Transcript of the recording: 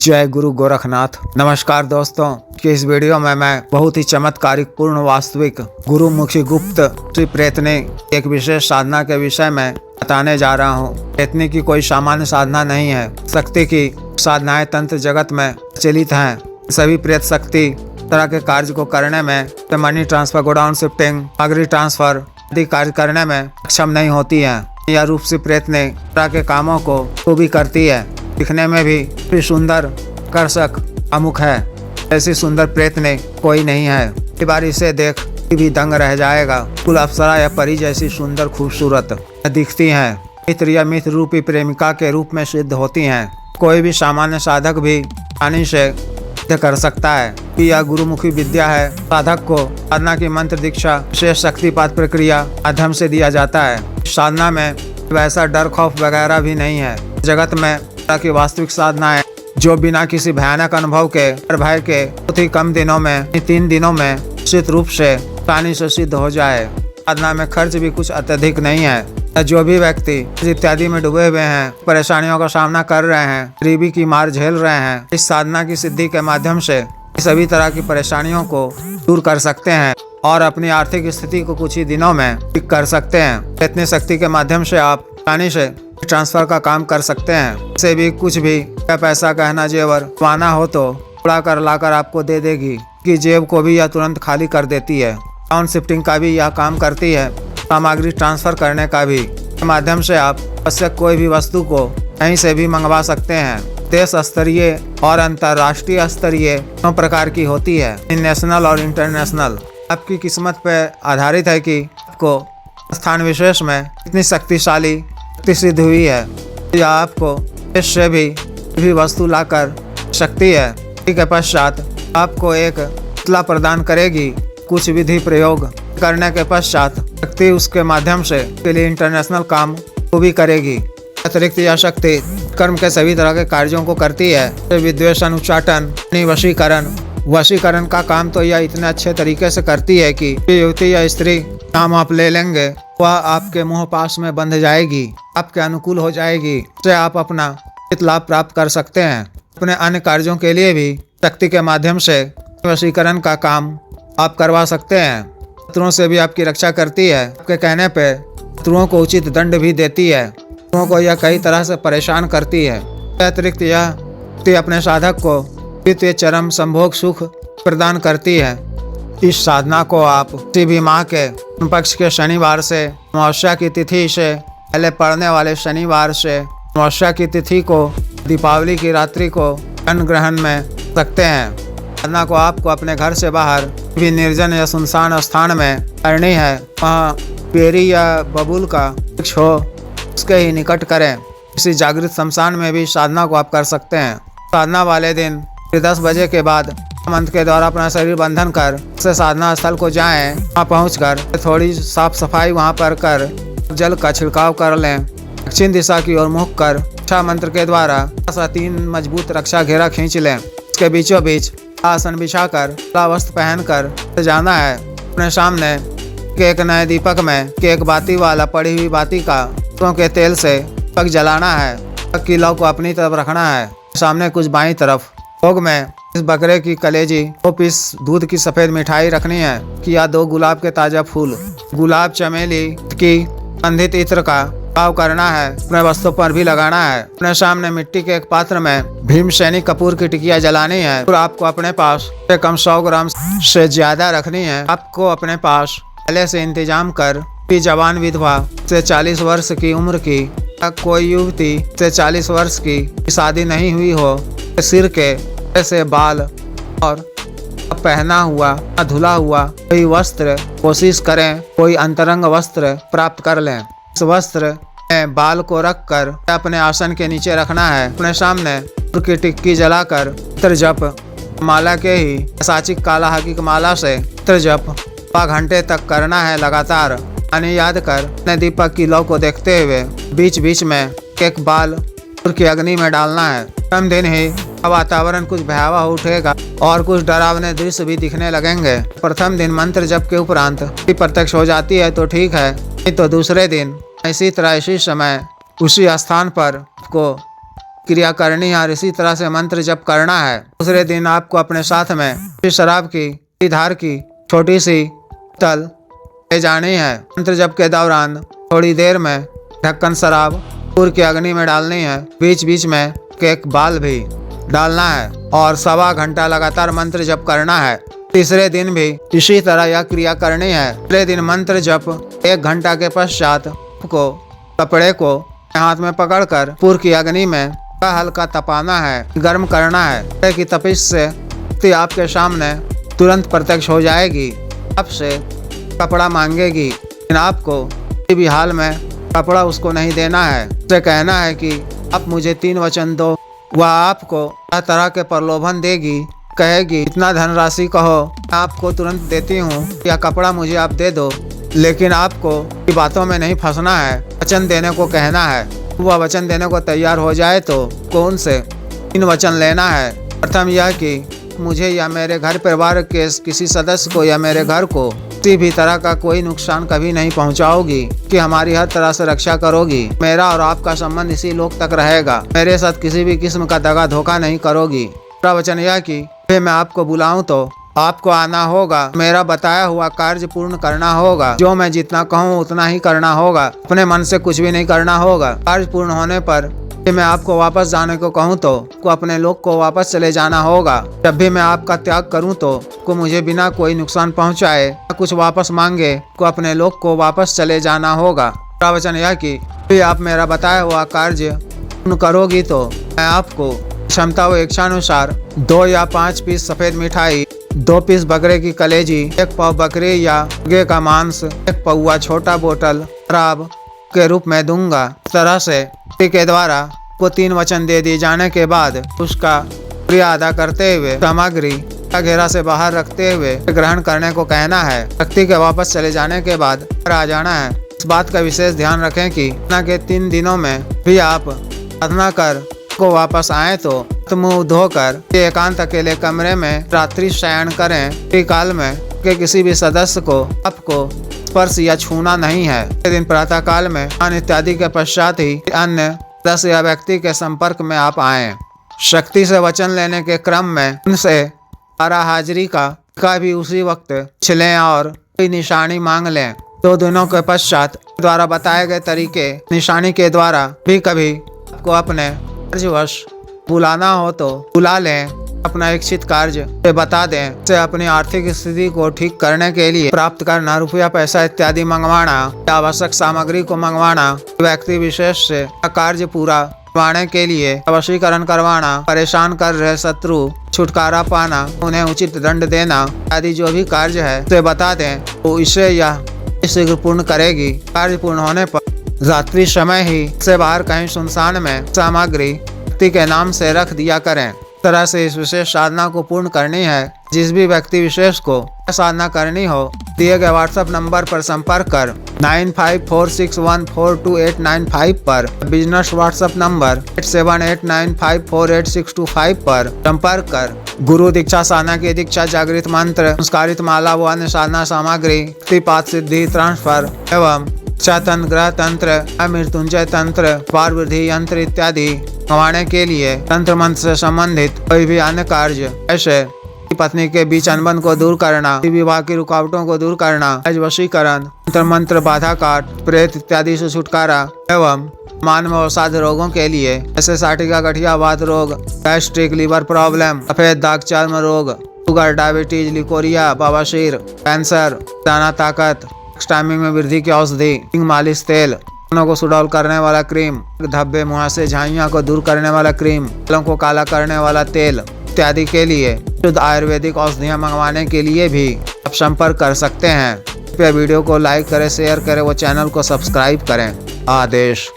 जय गुरु गोरखनाथ। नमस्कार दोस्तों, कि इस वीडियो में मैं बहुत ही चमत्कारिक पूर्ण वास्तविक गुरुमुखी गुप्त श्री प्रेतनी एक विशेष साधना के विषय में बताने जा रहा हूँ। प्रेतनी की कोई सामान्य साधना नहीं है। शक्ति की साधनाएं तंत्र जगत में प्रचलित हैं। सभी प्रेत शक्ति तरह के कार्य को करने में, मनी ट्रांसफर, गोडाउन शिफ्टिंग, सागरी ट्रांसफर आदि कार्य करने में सक्षम नहीं होती है। यह रूप से प्रेतनी तरह के कामों को तो भी करती है। दिखने में भी सुंदर, आकर्षक, अमुख है। ऐसी सुंदर प्रेतनी कोई नहीं है। एक बार इसे देख भी दंग रह जाएगा। कुल अप्सरा या परी जैसी सुंदर खूबसूरत दिखती हैं। मित्र या मित्र रूपी प्रेमिका के रूप में सिद्ध होती हैं। कोई भी सामान्य साधक भी आसानी से सिद्ध कर सकता है कि यह गुरुमुखी विद्या है। साधक को साधना की मंत्र दीक्षा विशेष शक्तिपात प्रक्रिया माध्यम से दिया जाता है। साधना में वैसा डर खौफ वगैरह भी नहीं है। जगत में की वास्तविक साधनाएं जो बिना किसी भयानक अनुभव के और भय के बहुत ही कम दिनों में, 3 दिनों में निश्चित रूप से आसानी से सिद्ध हो जाए। साधना में खर्च भी कुछ अत्यधिक नहीं है। जो भी व्यक्ति इत्यादि में डूबे हुए हैं, परेशानियों का सामना कर रहे हैं, गरीबी की मार झेल रहे हैं, इस साधना की सिद्धि के माध्यम से सभी तरह की परेशानियों को दूर कर सकते हैं और अपनी आर्थिक स्थिति को कुछ ही दिनों में ठीक कर सकते हैं। इतनी शक्ति के माध्यम से आप आसानी से ट्रांसफर का काम कर सकते हैं। से भी कुछ भी पैसा, गहना, जेवर पाना हो तो उड़ा कर लाकर आपको दे देगी कि जेब को भी यह तुरंत खाली कर देती है। डाउन शिफ्टिंग का भी यह काम करती है। सामग्री ट्रांसफर करने का भी के माध्यम से आप आवश्यक कोई भी वस्तु को कहीं से भी मंगवा सकते हैं। देश स्तरीय और अंतर्राष्ट्रीय स्तरीय दोनों प्रकार की होती है, नेशनल और इंटरनेशनल। आपकी किस्मत पर आधारित है कि आपको स्थान विशेष में कितनी शक्तिशाली सिद्ध हुई है। यह आपको इससे भी वस्तु लाकर शक्ति है। के पश्चात आपको एक इतला प्रदान करेगी। कुछ विधि प्रयोग करने के पश्चात शक्ति उसके माध्यम से के लिए इंटरनेशनल काम को भी करेगी। अतिरिक्त यह शक्ति कर्म के सभी तरह के कार्यों को करती है। विद्वेषण, उच्चाटन, वशीकरण का काम तो यह इतने अच्छे तरीके से करती है कि युवती या स्त्री नाम आप ले लेंगे, वह आपके मुंह पास में बंध जाएगी, आपके अनुकूल हो जाएगी। इससे आप अपना हित लाभ प्राप्त कर सकते हैं। अपने अन्य कार्यों के लिए भी शक्ति के माध्यम से वशीकरण का काम आप करवा सकते हैं। शत्रुओं से भी आपकी रक्षा करती है। आपके कहने पे शत्रुओं को उचित दंड भी देती है। शत्रुओं को यह कई तरह से परेशान करती है। अतिरिक्त यह अपने साधक को द्वितीय चरम संभोग सुख प्रदान करती है। इस साधना को आप किसी भी माह के पक्ष के शनिवार से, अमावस्या की तिथि से पहले पड़ने वाले शनिवार से, अमावस्या की तिथि को, दीपावली की रात्रि को चंद्र ग्रहण में सकते हैं। साधना को आपको अपने घर से बाहर भी निर्जन या सुनसान स्थान में करनी है। वहाँ पेरी या बबूल का वृक्ष हो, उसके ही निकट करें। किसी जागृत शमशान में भी साधना को आप कर सकते हैं। साधना वाले दिन 10 बजे के बाद मंत्र के द्वारा अपना शरीर बंधन कर से साधना स्थल को जाएं। वहाँ पहुँचकर थोड़ी साफ सफाई वहाँ पर कर जल का छिड़काव कर लें। दक्षिण दिशा की ओर मुख कर रक्षा मंत्र के द्वारा 3 मजबूत रक्षा घेरा खींच लें। उसके बीचों बीच आसन बिछाकर वस्त्र पहनकर जाना है। अपने सामने एक नए दीपक में एक बाती वाला पड़ी हुई बाती का के तेल से दीपक जलाना है। दीपक की लौ को अपनी तरफ रखना है। सामने कुछ बाईं तरफ भोग में इस बकरे की कलेजी, 2 पीस दूध की सफेद मिठाई रखनी है कि या 2 गुलाब के ताजा फूल, गुलाब चमेली की सुगंधित इत्र का भाव करना है। अपने वस्तु पर भी लगाना है। अपने सामने मिट्टी के एक पात्र में भीमसेनी कपूर की टिकिया जलानी है। और आपको अपने पास कम 100 ग्राम से ज्यादा रखनी है। आपको अपने पास पहले से इंतजाम कर जवान विधवा से 40 वर्ष की उम्र की, कोई युवती से 40 वर्ष की शादी नहीं हुई हो, सिर के ऐसे बाल और पहना हुआ धुला हुआ कोई वस्त्र कोशिश करें, कोई अंतरंग वस्त्र प्राप्त कर लें। इस वस्त्र में बाल को रखकर अपने आसन के नीचे रखना है। अपने सामने की टिक्की जलाकर मंत्र जप माला के ही साचिक काला हकीक माला से मंत्र जप 2 घंटे तक करना है लगातार। पानी याद कर अपने दीपक की लौ को देखते हुए बीच बीच में एक बाल की अग्नि में डालना है। कम दिन ही वातावरण कुछ भयावह उठेगा और कुछ डरावने दृश्य भी दिखने लगेंगे। प्रथम दिन मंत्र जप के उपरांत प्रत्यक्ष हो जाती है तो ठीक है, नहीं तो दूसरे दिन इसी तरह इसी समय उसी स्थान पर को क्रिया करनी है और इसी तरह से मंत्र जप करना है। दूसरे दिन आपको अपने साथ में शराब की धार की छोटी सी बोतल ले जानी है। मंत्र जप के दौरान थोड़ी देर में ढक्कन शराब कपूर की अग्नि में डालनी है। बीच बीच में एक बाल भी डालना है और 1.25 घंटा लगातार मंत्र जप करना है। तीसरे दिन भी इसी तरह यह क्रिया करनी है। तीसरे दिन मंत्र जप 1 घंटा के पश्चात को कपड़े को हाथ में पकड़कर कपूर की अग्नि में हल्का तपाना है, गर्म करना है। कपड़े की तपिश से आपके सामने तुरंत प्रत्यक्ष हो जाएगी। आपसे कपड़ा मांगेगी, लेकिन आपको किसी भी हाल में कपड़ा उसको नहीं देना है। उसे कहना है कि आप मुझे 3 वचन दो। वह आपको तरह तरह के प्रलोभन देगी, कहेगी इतना धनराशि कहो, मैं आपको तुरंत देती हूँ, या कपड़ा मुझे आप दे दो। लेकिन आपको इन बातों में नहीं फंसना है, वचन देने को कहना है। वह वचन देने को तैयार हो जाए तो कौन से 3 वचन लेना है। प्रथम यह कि मुझे या मेरे घर परिवार के किसी सदस्य को या मेरे घर को किसी भी तरह का कोई नुकसान कभी नहीं पहुंचाओगी, कि हमारी हर तरह से रक्षा करोगी। मेरा और आपका संबंध इसी लोक तक रहेगा। मेरे साथ किसी भी किस्म का दगा धोखा नहीं करोगी। दूसरा वचन यह कि मैं आपको बुलाऊं तो आपको आना होगा। मेरा बताया हुआ कार्य पूर्ण करना होगा। जो मैं जितना कहूँ उतना ही करना होगा। अपने मन से कुछ भी नहीं करना होगा। कार्य पूर्ण होने पर मैं आपको वापस जाने को कहूँ तो को अपने लोक को वापस चले जाना होगा। जब भी मैं आपका त्याग करूँ तो को मुझे बिना कोई नुकसान पहुँचाए कुछ वापस मांगे को अपने लोक को वापस चले जाना होगा। दूसरा वचन यह कि आप मेरा बताया हुआ कार्य पूर्ण करोगी तो मैं आपको क्षमता व इच्छानुसार 2 या 5 पीस सफेद मिठाई, 2 पीस बकरे की कलेजी, 1 पाव बकरे या मुर्गे का मांस, 1 पौवा छोटा बोतल शराब के रूप में दूंगा। इस तरह से के द्वारा को 3 वचन दे दिए जाने के बाद उसका क्रिया अदा करते हुए सामग्री का घेरा से बाहर रखते हुए ग्रहण करने को कहना है। व्यक्ति के वापस चले जाने के बाद आ जाना है। इस बात का विशेष ध्यान रखें कि के 3 दिनों में भी आप साधना कर को वापस आए तो मुंह धोकर एकांत अकेले कमरे में रात्रि शयन करें। काल में के किसी भी सदस्य को आपको स्पर्श या छूना नहीं है। दिन प्रातः काल में अन्न इत्यादि के पश्चात ही अन्य सदस्य या व्यक्ति के संपर्क में आप आए। शक्ति से वचन लेने के क्रम में उनसे हाजिरी का भी उसी वक्त छिलें और कोई निशानी मांग लें। 2 दिनों के पश्चात द्वारा बताए गए तरीके निशानी के द्वारा भी कभी आपको अपने कार्यवश बुलाना हो तो बुला लें। अपना इच्छित कार्य से बता दें। से अपनी आर्थिक स्थिति को ठीक करने के लिए प्राप्त करना, रुपया पैसा इत्यादि मंगवाना, आवश्यक सामग्री को मंगवाना, व्यक्ति विशेष से कार्य पूरा करवाने के लिए वशीकरण करवाना, परेशान कर रहे शत्रु छुटकारा पाना, उन्हें उचित दंड देना आदि जो भी कार्य है उसे बता दें तो इसे यह शीघ्र पूर्ण करेगी। कार्य पूर्ण होने पर रात्रि समय ही से बाहर कहीं सुनसान में सामग्री व्यक्ति के नाम से रख दिया करें। तरह से इस विशेष साधना को पूर्ण करनी है। जिस भी व्यक्ति विशेष को साधना करनी हो दिए गए व्हाट्सएप नंबर पर संपर्क कर 9546142895 पर, बिजनेस व्हाट्सएप नंबर 8789548625 पर संपर्क कर गुरु दीक्षा साधना की दीक्षा, जागृत मंत्र, संस्कारित माला व अन्य साधना सामग्री, पाठ सिद्धि, ट्रांसफर एवं तंत्र, ग्रह तंत्र, मृत्युंजय तंत्र, पार वृद्धि यंत्र इत्यादि मंगवाने के लिए तंत्र मंत्र से संबंधित कोई भी अन्य कार्य ऐसे पत्नी के बीच अनबन को दूर करना, विवाह की रुकावटों को दूर करना, वशीकरण, तंत्र मंत्र, बाधा काट, प्रेत इत्यादि से छुटकारा एवं मानव अवसाद रोगों के लिए जैसे साटिका, गठिया, वात रोग, गैस्ट्रिक, लीवर प्रॉब्लम, सफेद दाग, चर्म रोग, शुगर, डायबिटीज, लिकोरिया, बवासीर, कैंसर, दाना ताकत, टाइमिंग में वृद्धि की औषधि, मालिश तेल, को सुडौल करने वाला क्रीम, धब्बे, मुहासे, झाइयाँ को दूर करने वाला क्रीम, बालों को काला करने वाला तेल इत्यादि के लिए शुद्ध आयुर्वेदिक औषधियाँ मंगवाने के लिए भी आप संपर्क कर सकते हैं। कृपया वीडियो को लाइक करें, शेयर करें व चैनल को सब्सक्राइब करें। आदेश।